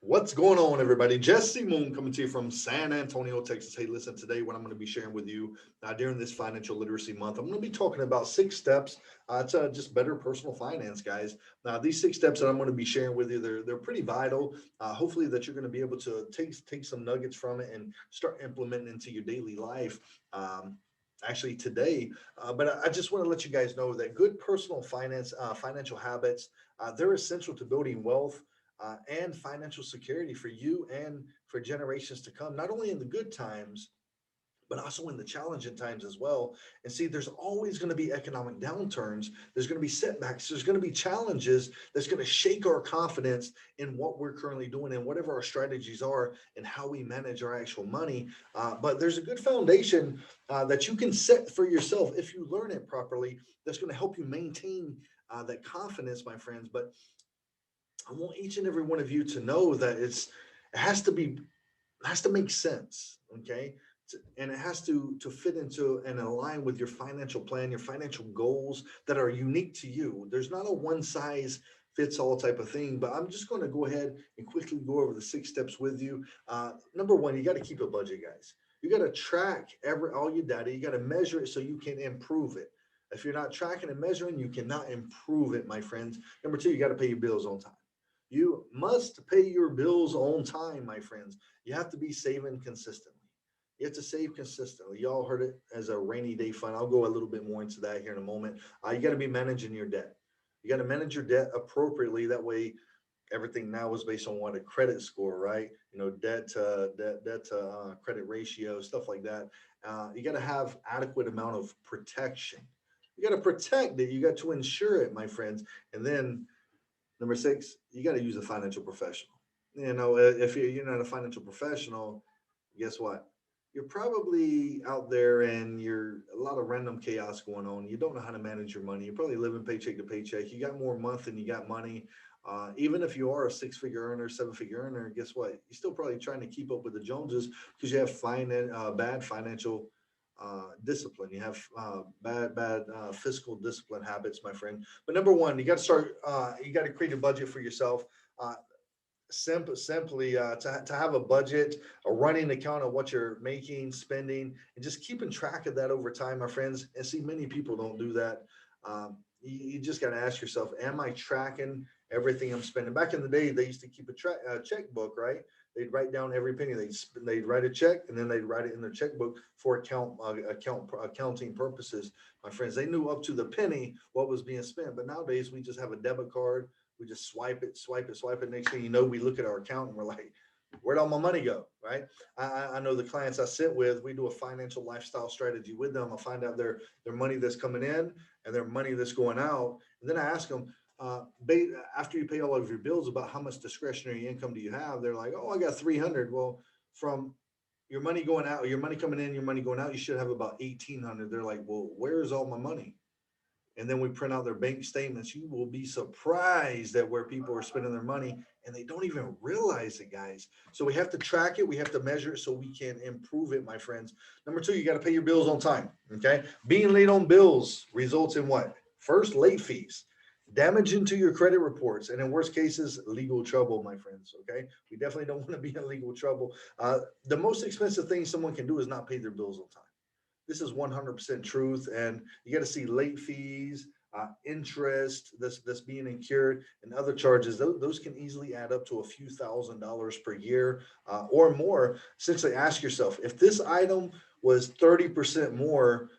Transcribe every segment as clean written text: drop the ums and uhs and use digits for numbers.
What's going on, everybody? Jesse Moon coming to you from San Antonio, Texas. Hey, listen, today what I'm going to be sharing with you during this financial literacy month, I'm going to be talking about 6 steps to just better personal finance, guys. Now, these 6 steps that I'm going to be sharing with you, they're pretty vital. Hopefully, that you're going to be able to take some nuggets from it and start implementing into your daily life. Actually, today, but I just want to let you guys know that good personal financial habits, they're essential to building wealth and financial security for you and for generations to come, not only in the good times, but also in the challenging times as well. And see, there's always going to be economic downturns. There's going to be setbacks. There's going to be challenges that's going to shake our confidence in what we're currently doing and whatever our strategies are and how we manage our actual money. But there's a good foundation that you can set for yourself if you learn it properly. That's going to help you maintain that confidence, my friends. But I want each and every one of you to know that it has to be it has to make sense, okay? And it has to fit into and align with your financial plan, your financial goals that are unique to you. There's not a one size fits all type of thing, but I'm just going to go ahead and quickly go over the 6 steps with you. Number one, you got to keep a budget, guys. You got to track all your data. You got to measure it so you can improve it. If you're not tracking and measuring, you cannot improve it, my friends. Number two, you got to pay your bills on time. You must pay your bills on time, my friends. You have to be saving consistently. You have to save consistently. Y'all heard it as a rainy day fund. I'll go a little bit more into that here in a moment. You got to be managing your debt. You got to manage your debt appropriately. That way, everything now is based on what a credit score, right? You know, debt to credit ratio, stuff like that. You got to have adequate amount of protection. You got to protect it. You got to insure it, my friends. And then number six, you got to use a financial professional. You know, if you're not a financial professional, guess what? You're probably out there and you're a lot of random chaos going on. You don't know how to manage your money. You're probably living paycheck to paycheck. You got more month than you got money. Even if you are a 6 figure earner, 7 figure earner, guess what? You're still probably trying to keep up with the Joneses because you have bad financial discipline. You have bad fiscal discipline habits, my friend. But number one, you got to start. You got to create a budget for yourself. Simply to have a budget, a running account of what you're making, spending, and just keeping track of that over time, my friends. And see, many people don't do that. You just got to ask yourself, am I tracking everything I'm spending? Back in the day, they used to keep a checkbook, right? They'd write down every penny. They'd write a check and then they'd write it in their checkbook for accounting purposes. My friends, they knew up to the penny what was being spent. But nowadays, we just have a debit card. We just swipe it, swipe it, swipe it. Next thing you know, we look at our account and we're like, where'd all my money go? Right. I know the clients I sit with, we do a financial lifestyle strategy with them. I find out their money that's coming in and their money that's going out. And then I ask them, after you pay all of your bills, about how much discretionary income do you have? They're like, oh, I got 300. Well, from your money going out, your money coming in, your money going out, you should have about 1,800. They're like, well, where's all my money? And then we print out their bank statements. You will be surprised at where people are spending their money and they don't even realize it, guys. So we have to track it, we have to measure it so we can improve it, my friends. Number two, you got to pay your bills on time. Okay. Being late on bills results in what? First, late fees, damage into your credit reports, and in worst cases, legal trouble, my friends. Okay. We definitely don't want to be in legal trouble. The most expensive thing someone can do is not pay their bills on time. This is 100% truth. And you got to see late fees, interest that's being incurred, and other charges. Those can easily add up to a few $1,000s per year or more. Essentially, ask yourself, if this item was 30% more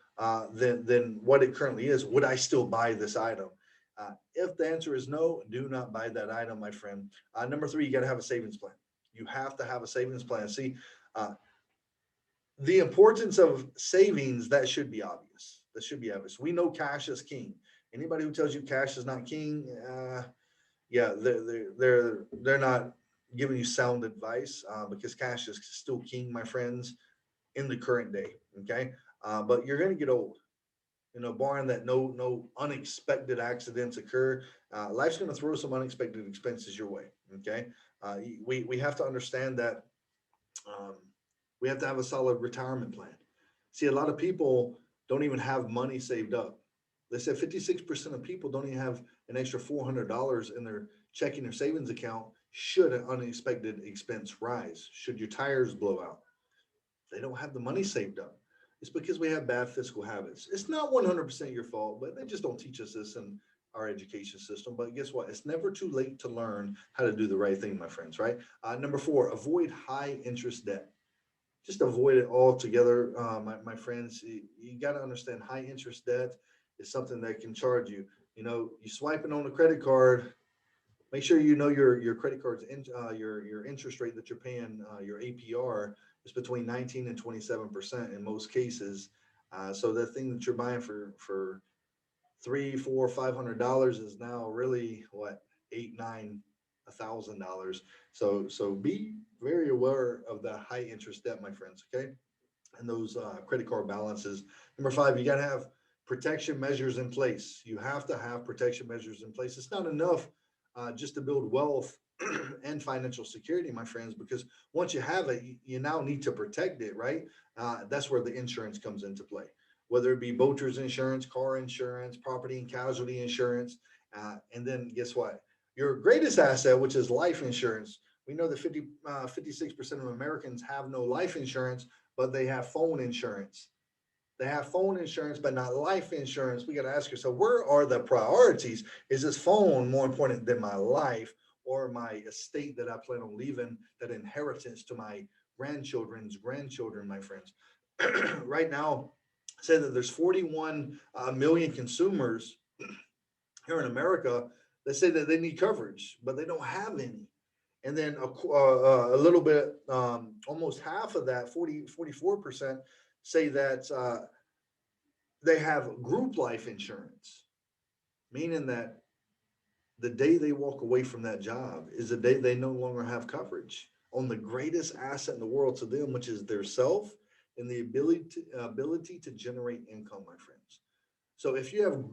than what it currently is, would I still buy this item? If the answer is no, do not buy that item, my friend. Number three, you got to have a savings plan. You have to have a savings plan. See, uh, the importance of savings, that should be obvious. That should be obvious. We know cash is king. Anybody who tells you cash is not king, yeah, they're not giving you sound advice because cash is still king, my friends, in the current day. Okay, but you're going to get old. You know, barring that no unexpected accidents occur, life's going to throw some unexpected expenses your way. Okay, we have to understand that um, we have to have a solid retirement plan. See, a lot of people don't even have money saved up. They said 56% of people don't even have an extra $400 in their checking or savings account Should an unexpected expense rise? Should your tires blow out? They don't have the money saved up. It's because we have bad fiscal habits. It's not 100% your fault, but they just don't teach us this in our education system. But guess what? It's never too late to learn how to do the right thing, my friends, right? Number four, avoid high interest debt. Just avoid it altogether, my friends. You got to understand high interest debt is something that can charge you. You know, you swiping on a credit card, make sure you know your credit card's your interest rate that you're paying, your APR is between 19 and 27% in most cases. So that thing that you're buying for three, four, $500 is now really what, eight, nine, $1,000. So be very aware of the high interest debt, my friends. Okay, and those credit card balances. Number five, you got to have protection measures in place. You have to have protection measures in place. It's not enough just to build wealth and financial security, my friends, because once you have it, you now need to protect it, right? That's where the insurance comes into play, whether it be boaters insurance, car insurance, property and casualty insurance. And then guess what? Your greatest asset, which is life insurance. We know that 56% of Americans have no life insurance, but they have phone insurance. They have phone insurance, but not life insurance. We got to ask yourself, where are the priorities? Is this phone more important than my life or my estate that I plan on leaving, that inheritance to my grandchildren's grandchildren, my friends? Right now, say that there's 41 million consumers here in America that say that they need coverage, but they don't have any. And then a little bit, almost half of that, 44% say that they have group life insurance, meaning that the day they walk away from that job is the day they no longer have coverage on the greatest asset in the world to them, which is their self and the ability to generate income, my friends. So if you have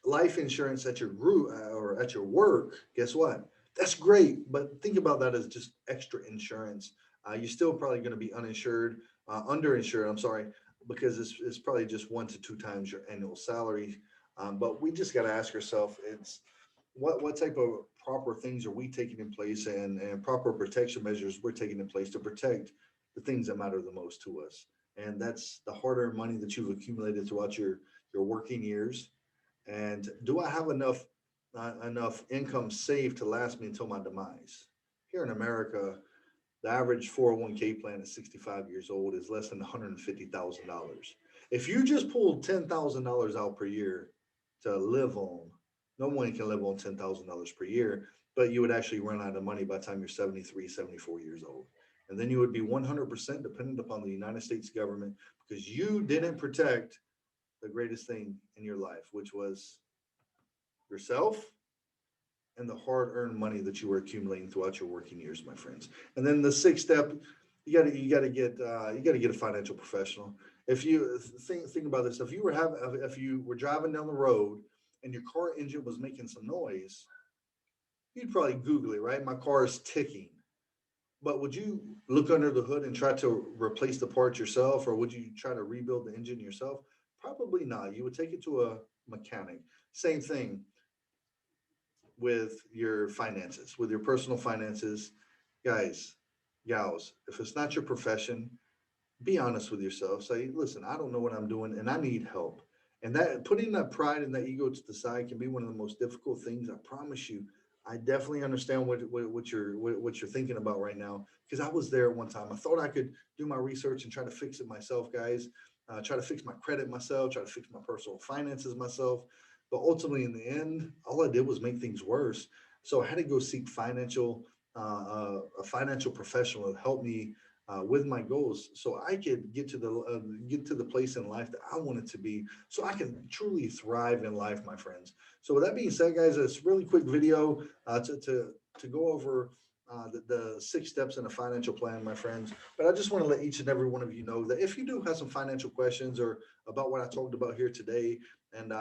life insurance at your group or at your work, guess what? That's great, but think about that as just extra insurance. You're still probably going to be uninsured, underinsured. I'm sorry, because it's probably just one to two times your annual salary. But we just got to ask ourselves, it's what type of proper things are we taking in place, and proper protection measures we're taking in place to protect the things that matter the most to us. And that's the hard-earned money that you've accumulated throughout your working years. And do I have enough income saved to last me until my demise? Here in America, the average 401k plan at 65 years old is less than $150,000. If you just pulled $10,000 out per year to live on, no one can live on $10,000 per year, but you would actually run out of money by the time you're 73, 74 years old. And then you would be 100% dependent upon the United States government because you didn't protect the greatest thing in your life, which was yourself and the hard-earned money that you were accumulating throughout your working years, my friends. And then the sixth step, you got to get a financial professional. If you think about this, if you were driving down the road and your car engine was making some noise, you'd probably Google it, right? My car is ticking. But would you look under the hood and try to replace the parts yourself, or would you try to rebuild the engine yourself? Probably not. You would take it to a mechanic. Same thing with your finances, with your personal finances. Guys, gals, if it's not your profession, be honest with yourself. Say, listen, I don't know what I'm doing and I need help. And that putting that pride and that ego to the side can be one of the most difficult things. I promise you. I definitely understand what you're thinking about right now because I was there at one time. I thought I could do my research and try to fix it myself, guys. Try to fix my credit myself, try to fix my personal finances myself. But ultimately, in the end, all I did was make things worse. So I had to go seek a financial professional to help me with my goals, so I could get to the place in life that I wanted to be, so I can truly thrive in life, my friends. So with that being said, guys, it's a really quick video to go over the six steps in a financial plan, my friends. But I just want to let each and every one of you know that if you do have some financial questions or about what I talked about here today, and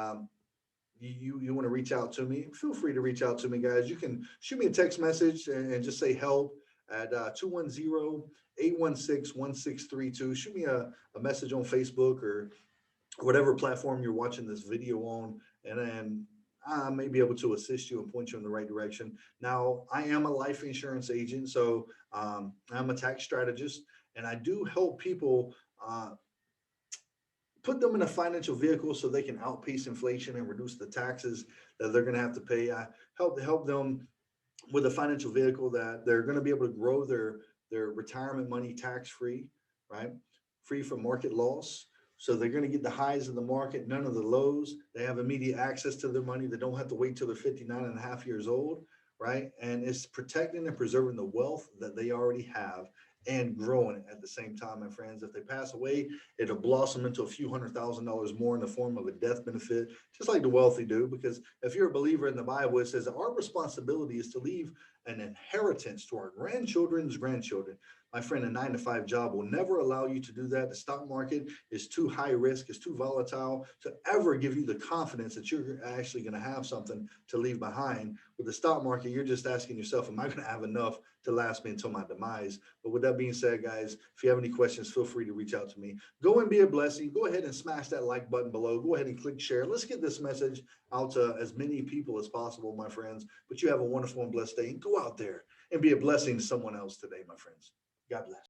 you want to reach out to me, feel free to reach out to me, guys. You can shoot me a text message and just say help at 210-816-1632. Shoot me a message on Facebook or whatever platform you're watching this video on. And then I may be able to assist you and point you in the right direction. Now, I am a life insurance agent, so I'm a tax strategist, and I do help people put them in a financial vehicle so they can outpace inflation and reduce the taxes that they're going to have to pay. I help them with a financial vehicle that they're going to be able to grow their retirement money tax free, right? Free from market loss. So they're going to get the highs of the market, none of the lows. They have immediate access to their money. They don't have to wait till they're 59 and a half years old, right? And it's protecting and preserving the wealth that they already have and growing it at the same time, my friends. If they pass away, it'll blossom into a few $100,000 more in the form of a death benefit, just like the wealthy do. Because if you're a believer in the Bible, it says that our responsibility is to leave an inheritance to our grandchildren's grandchildren. My friend, a 9 to 5 job will never allow you to do that. The stock market is too high risk, it's too volatile to ever give you the confidence that you're actually going to have something to leave behind. With the stock market, you're just asking yourself, am I going to have enough to last me until my demise? But with that being said, guys, if you have any questions, feel free to reach out to me. Go and be a blessing. Go ahead and smash that like button below. Go ahead and click share. Let's get this message out to as many people as possible, my friends. But you have a wonderful and blessed day. And go out there and be a blessing to someone else today, my friends. God bless.